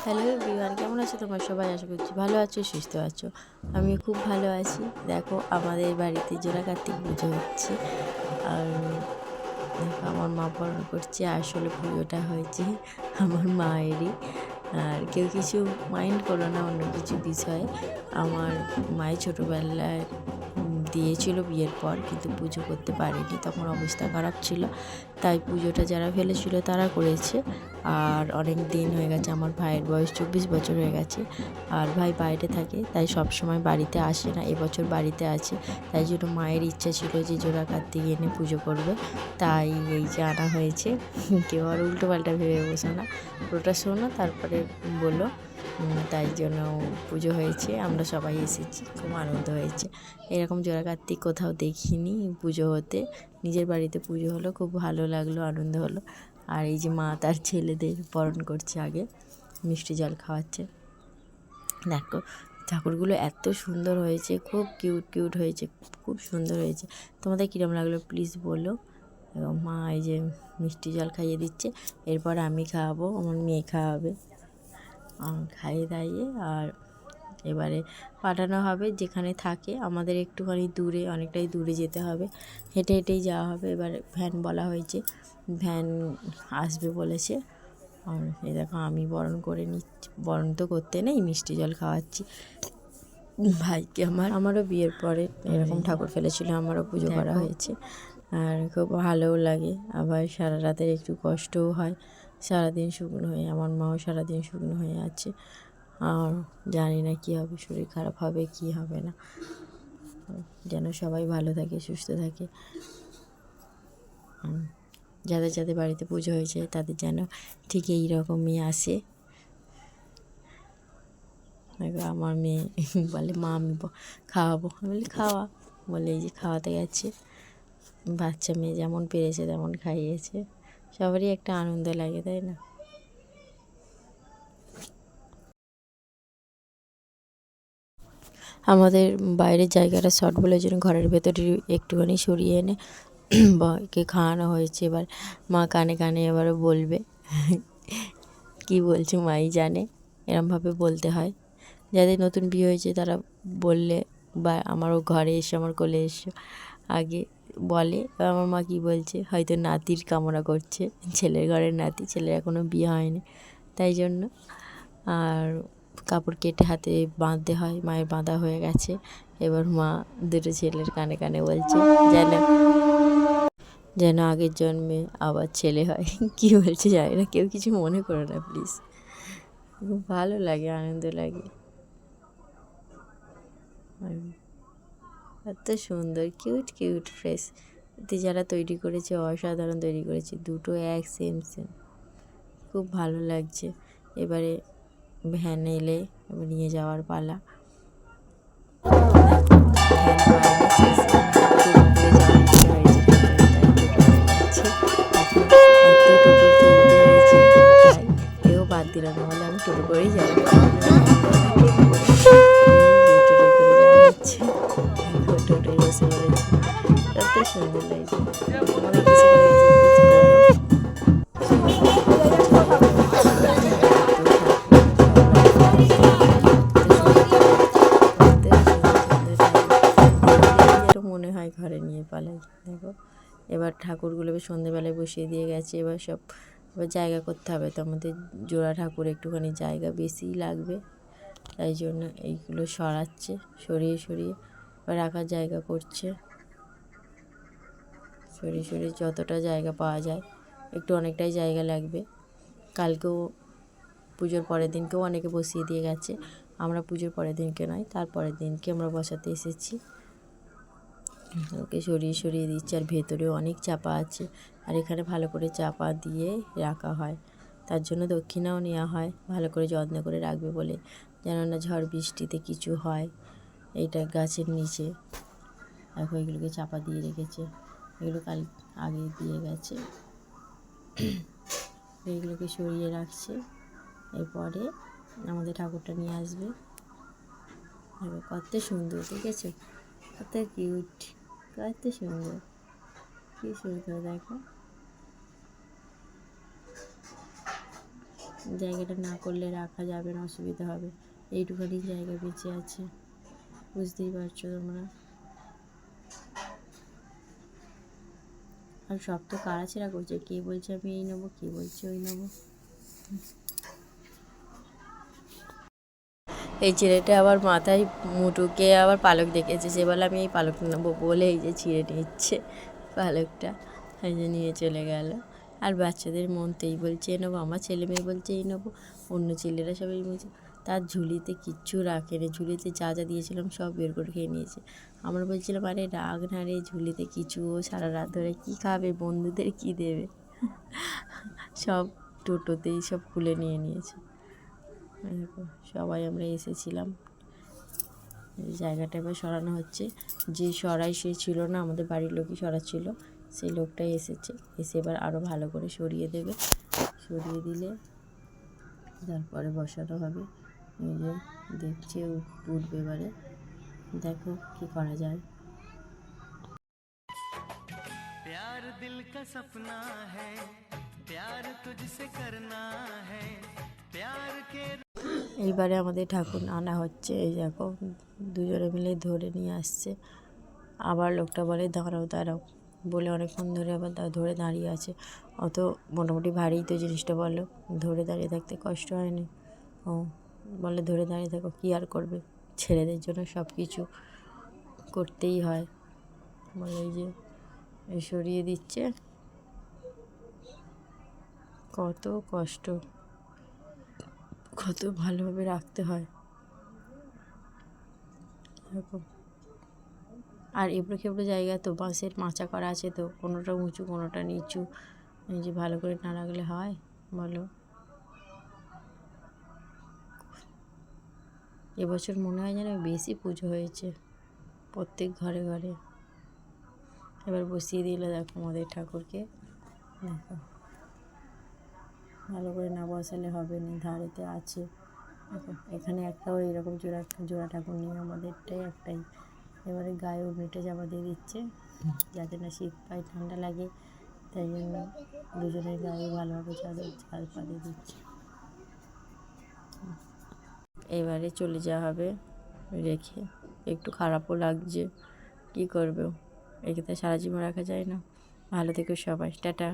Hello everyone, কেমন আছো তোমরা সবাই? আশা করছি ভালো আছো, সুস্থ আছো। আমি খুব ভালো আছি। দেখো আমাদের বাড়িতে জোড়া কার্তিক পুজো হচ্ছে। আর দেখো আমার মা পালন করছে। আসলে পুজোটা হয়েছে আমার মায়েরই। আর কেউ কিছু মাইন্ড করো না অন্য কিছু বিষয়ে। আমার মায়ের ছোটোবেলায় দিয়েছিল বিয়ের পর, কিন্তু পুজো করতে পারেনি, তখন অবস্থা খারাপ ছিল। তাই পুজোটা যারা ফেলেছিল তারা করেছে। আর অনেক দিন হয়ে গেছে, আমার ভাইয়ের বয়স 24 বছর হয়ে গেছে। আর ভাই বাইরে থাকে, তাই সব সময় বাড়িতে আসে না। এবছর বাড়িতে আছে, তাই জন্য মায়ের ইচ্ছা ছিল যে জোড়া কার্তিক এনে পুজো করবে। তাই এই যে আনা হয়েছে। কেউ আর উল্টো পাল্টা ভেবে বসো না, পুরোটা শোনো তারপরে বলো। তাই জন্য পুজো হয়েছে, আমরা সবাই এসেছি, খুব আনন্দ হয়েছে। এরকম জোড়া কার্তিক কোথাও দেখিনি পুজো হতে। নিজের বাড়িতে পুজো হলো, খুব ভালো লাগলো, আনন্দ হলো। আর এই যে মা তার ছেলেদের বরণ করছে, আগে মিষ্টি জল খাওয়াচ্ছে। দেখো ঠাকুরগুলো এত সুন্দর হয়েছে, খুব কিউট কিউট হয়েছে, খুব সুন্দর হয়েছে। তোমাদের কীরকম লাগলো প্লিজ বলো। এবং মা এই যে মিষ্টি জল খাইয়ে দিচ্ছে, এরপর আমি খাওয়াবো, আমার মেয়ে খাওয়াবে। খাইয়ে দাইয়ে আর এবারে পাঠানো হবে যেখানে থাকে। আমাদের একটুখানি দূরে, অনেকটাই দূরে যেতে হবে, হেঁটে হেঁটেই যাওয়া হবে। এবার ভ্যান বলা হয়েছে, ভ্যান আসবে বলেছে। আর এই দেখো আমি বরণ করে নিচ্ছি, বরণ তো করতে নেই, মিষ্টি জল খাওয়াচ্ছি ভাইকে। আমারও বিয়ের পরে এরকম ঠাকুর ফেলেছিল, আমারও পুজো করা হয়েছে। আর খুব ভালোও লাগে, আবার সারা রাতের একটু কষ্টও হয়, সারাদিন শুকনো হয়ে, আমার মাও সারাদিন শুকনো হয়ে আছে। আর জানি না কী হবে, শরীর খারাপ হবে কি হবে না, যেন সবাই ভালো থাকে, সুস্থ থাকে। যাদের যাদের বাড়িতে পুজো হয়েছে তাদের যেন ঠিক এই রকমই আসে। আমার মেয়ে বলে মা আমি খাওয়াবো, আমি বলি খাওয়া, বলে এই যে খাওয়াতে গেছে। বাচ্চা মেয়ে যেমন পেরেছে তেমন খাইয়েছে, সবারই একটা আনন্দ লাগে, তাই না? আমাদের বাইরের জায়গাটা শর্ট বলে জন্য ঘরের ভেতরে একটুখানি সরিয়ে এনে বাকে খাওয়ানো হয়েছে। এবার মা কানে কানে এবারে বলবে, কি বলছে মাই জানে, এরমভাবে বলতে হয়। যাদের নতুন বিয়ে হয়েছে তারা বললে, বা আমারও ঘরে এসে আমার কোলে এসে আগে বলে আমার মা কী বলছে, হয়তো নাতির কামনা করছে, ছেলের ঘরের নাতি, ছেলের এখনও বিয়ে হয়নি, তাই জন্য। আর কাপড় কেটে হাতে বাঁধতে হয়, মায়ের বাঁধা হয়ে গেছে। এবার মা দুটো ছেলের কানে কানে বলছে যেন যেন আগের জন্মে আবার ছেলে হয়। কী বলছে জানি না, কেউ কিছু মনে করো না প্লিজ। খুব ভালো লাগে, আনন্দ লাগে। এত সুন্দর কিউট কিউট ফ্রেশ, এতে যারা তৈরি করেছে অসাধারণ তৈরি করেছে, দুটো এক সেম সেম, খুব ভালো লাগছে। এবারে ভ্যান এলে এবার নিয়ে যাওয়ার পালা। কেউ বাদ দিল না, বলে আমি টোটো করেই যাবো, টোটো করে যাওয়া হচ্ছে। টোটোয় বসে পড়েছে, এত সুন্দর লাগছে। আমাদের কিছু করে গেছে মনে হয় ঘরে নিয়ে পালাই। দেখো এবার ঠাকুরগুলো সন্ধ্যেবেলায় বসিয়ে দিয়ে গেছে, এবার সব এবার জায়গা করতে হবে। তো আমাদের জোড়া ঠাকুর একটুখানি জায়গা বেশিই লাগবে, তাই জন্য এইগুলো সরাচ্ছে, সরিয়ে সরিয়ে এবার রাখার জায়গা করছে। সরিয়ে সরিয়ে যতটা জায়গা পাওয়া যায়, একটু অনেকটাই জায়গা লাগবে। কালকেও পুজোর পরের দিনকেও অনেকে বসিয়ে দিয়ে গেছে, আমরা পুজোর পরের দিনকে নয়, তারপরের দিনকে আমরা বসাতে এসেছি। ওকে সরিয়ে সরিয়ে দিচ্ছি। আর ভেতরেও অনেক চাপা আছে, আর এখানে ভালো করে চাপা দিয়ে রাখা হয়, তার জন্য দক্ষিণাও নেওয়া হয়, ভালো করে যত্ন করে রাখবে বলে, যেন না ঝড় বৃষ্টিতে কিছু হয়। এইটা গাছের নিচে দেখো এগুলোকে চাপা দিয়ে রেখেছে, এগুলো কাল আগে দিয়ে গেছে। এইগুলোকে সরিয়ে রাখছে, এরপরে আমাদের ঠাকুরটা নিয়ে আসবে। কত সুন্দর দেখেছো, কত কিউট, কত সুন্দর, কি সুন্দর দেখো। জায়গাটা না করলে রাখা যাবে না, অসুবিধা হবে। এইটুখানি জায়গা বেঁচে আছে, বুঝতেই পারছো তোমরা। আর সব তো কাড়াছেড়া করছে, কে বলছে আমি এই নেবো, কে বলছে ওই নেবো। এই ছেলেটা আবার মাথায় মুটুকে আবার পালক দেখেছে, সে বলে আমি এই পালক নেবো বলে এই যে ছিঁড়ে নিচ্ছে পালকটা, এই যে নিয়ে চলে গেল। আর বাচ্চাদের মনতেই বলছে এই নেবো, আমার ছেলে মেয়ে বলছে এই নেবো, অন্য ছেলেরা সবাই বলছে। তার ঝুলিতে কিচ্ছু রাখেনি, ঝুলিতে যা যা দিয়েছিলাম সব বের করে খেয়ে নিয়েছে। আমরা বলছিলাম আরে রাগ না রে, ঝুলিতে কিছু, ও সারা রাত ধরে কী খাবে, বন্ধুদের কী দেবে, সব টোটোতেই সব খুলে নিয়ে নিয়েছে। সবাই আমরা এসেছিলাম, জায়গাটা এবার সরানো হচ্ছে। যে সরাই সে ছিল না, আমাদের বাড়ির লোকই সরাচ্ছিল, সেই লোকটাই এসেছে, এসে এবার আরও ভালো করে সরিয়ে দেবে। সরিয়ে দিলে তারপরে বসানো হবে। এই যে দেখছে উঠবে, এবারে দেখো কি করা যায়। प्यार दिल का सपना है, प्यार तुझसे करना है, प्यार के। এইবারে আমাদের ঠাকুর আনা হচ্ছে, এই দেখো দুজনে মিলে ধরে নিয়ে আসছে। আবার লোকটা বলে দাঁড়াও দাঁড়াও বলে অনেকক্ষণ ধরে আবার ধরে দাঁড়িয়ে আছে। অত মোটামুটি ভারী তো জিনিসটা, বলো ধরে দাঁড়িয়ে থাকতে কষ্ট হয়নি? ও বলে ধরে দাঁড়িয়ে থাকো, কী আর করবে, ছেলেদের জন্য সব কিছু করতেই হয় বলে। এই যে সরিয়ে দিচ্ছে, কত কষ্ট, কত ভালোভাবে রাখতে হয় এরকম। আর এবড়ো খেবড়ো জায়গা তো, বাঁশের মাচা করা আছে তো, কোনোটা উঁচু কোনোটা নিচু, এই যে ভালো করে না রাখলে হয় বলো। এবছর মনে হয় যেন বেশি পুজো হয়েছে প্রত্যেক ঘরে ঘরে। এবার বসিয়ে দিল দেখো আমাদের ঠাকুরকে, দেখো ভালো করে না বসালে হবে না, ধারেতে আছে দেখো। এখানে একটাও এরকম জোড়া ঠাকুর নিয়ে, আমাদেরটাই একটাই। এবারে গায়েও মেটে জামা দিয়ে দিচ্ছে যাতে না শীত পায়, ঠান্ডা লাগে, তাই জন্য দুজনের গায়ে ভালোভাবে চাদর ঝাল পাড়িয়ে দিচ্ছে। এবারে চলে যাওয়া হবে রেখে, একটু খারাপও লাগছে, কী করবে, একে তো সারা জীবন রাখা যায় না। ভালো থেকো সবাই, টাটা।